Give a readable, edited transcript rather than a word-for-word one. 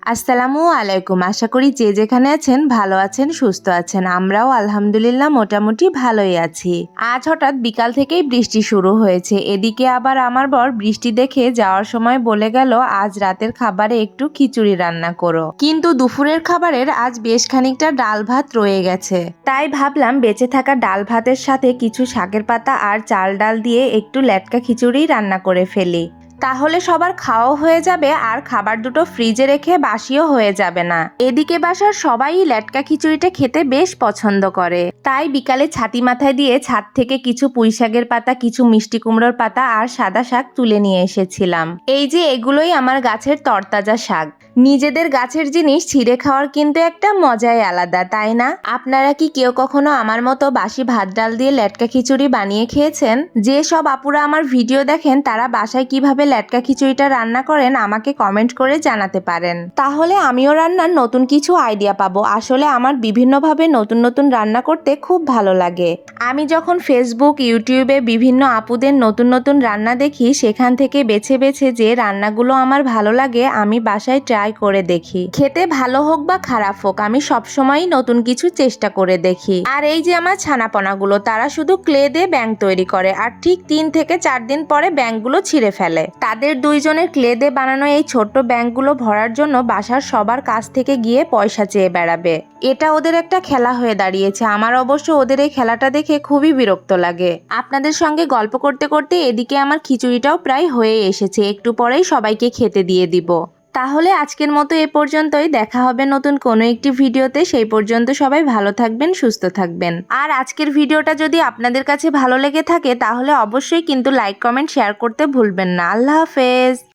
আসসালামু আলাইকুম। আশা করি যে যেখানে আছেন ভালো আছেন, সুস্থ আছেন। আমরাও আলহামদুলিল্লাহ মোটামুটি ভালোই আছি। আজ হঠাৎ বিকাল থেকেই বৃষ্টি শুরু হয়েছে। এদিকে আবার আমার বর বৃষ্টি দেখে যাওয়ার সময় বলে গেল আজ রাতের খাবারে একটু খিচুড়ি রান্না করো। কিন্তু দুপুরের খাবারের আজ বেশ খানিকটা ডাল ভাত রয়ে গেছে। তাই ভাবলাম বেঁচে থাকা ডাল ভাতের সাথে কিছু শাকের পাতা আর চাল ডাল দিয়ে একটু লেটকা খিচুড়ি রান্না করে ফেলি। তাহলে সবার খাওয়াও হয়ে যাবে আর খাবার দুটো ফ্রিজে রেখে বাসিও হয়ে যাবে না। এদিকে বাসার সবাই লেটকা খিচুড়িটা খেতে বেশ পছন্দ করে। তাই বিকালে ছাতি মাথায় দিয়ে ছাদ থেকে কিছু পুঁইশাকের পাতা, কিছু মিষ্টি কুমড়োর পাতা আর সাদা শাক তুলে নিয়ে এসেছিলাম। এই যে এগুলোই আমার গাছের তরতাজা শাক। নিজেদের গাছের জিনিস ছিঁড়ে খাওয়ার কিন্তু একটা মজাই আলাদা, তাই না? আপনারা কি কেউ কখনো আমার মতো বাসি ভাত ডাল দিয়ে লেটকা খিচুড়ি বানিয়ে খেয়েছেন? যে সব আপুরা আমার ভিডিও দেখেন তারা বাসায় কিভাবে লেটকা খিচুড়িটা রান্না করেন আমাকে কমেন্ট করে জানাতে পারেন। তাহলে আমিও রান্নার নতুন কিছু আইডিয়া পাবো। আসলে আমার বিভিন্নভাবে নতুন নতুন রান্না করতে খুব ভালো লাগে। আমি যখন ফেসবুক, ইউটিউবে বিভিন্ন আপুদের নতুন নতুন রান্না দেখি, সেখান থেকে বেছে বেছে যে রান্নাগুলো আমার ভালো লাগে আমি বাসায় ট্রাই করে দেখি। খেতে ভালো হোক বা খারাপ হোক, আমি সবসময়ই নতুন কিছু চেষ্টা করে দেখি। আর এই যে আমার ছানাপনাগুলো, তারা শুধু ক্লে দিয়ে ব্যাঙ তৈরি করে আর ঠিক 3 থেকে 4 দিন পরে ব্যাঙগুলো ছিঁড়ে ফেলে। তাদের দুইজনের ক্লে দিয়ে বানানো এই ছোট্ট ব্যাঙগুলো ভরার জন্য বাসার সবার কাছ থেকে গিয়ে পয়সা চেয়ে বেড়াবে। এটা ওদের একটা খেলা হয়ে দাঁড়িয়েছে। আমার অবশ্য ওদের এই খেলাটা দেখে খুবই বিরক্ত লাগে। আপনাদের সঙ্গে গল্প করতে করতে এদিকে আমার খিচুড়িটাও প্রায় হয়ে এসেছে। একটু পরেই সবাইকে খেতে দিয়ে দিব। তাহলে আজকের মতো এ পর্যন্তই। দেখা হবে নতুন কোনো একটি ভিডিওতে। সেই পর্যন্ত সবাই ভালো থাকবেন, সুস্থ থাকবেন। আর আজকের ভিডিওটা যদি আপনাদের কাছে ভালো লেগে থাকে তাহলে অবশ্যই কিন্তু লাইক, কমেন্ট, শেয়ার করতে ভুলবেন না। আল্লাহ হাফেজ।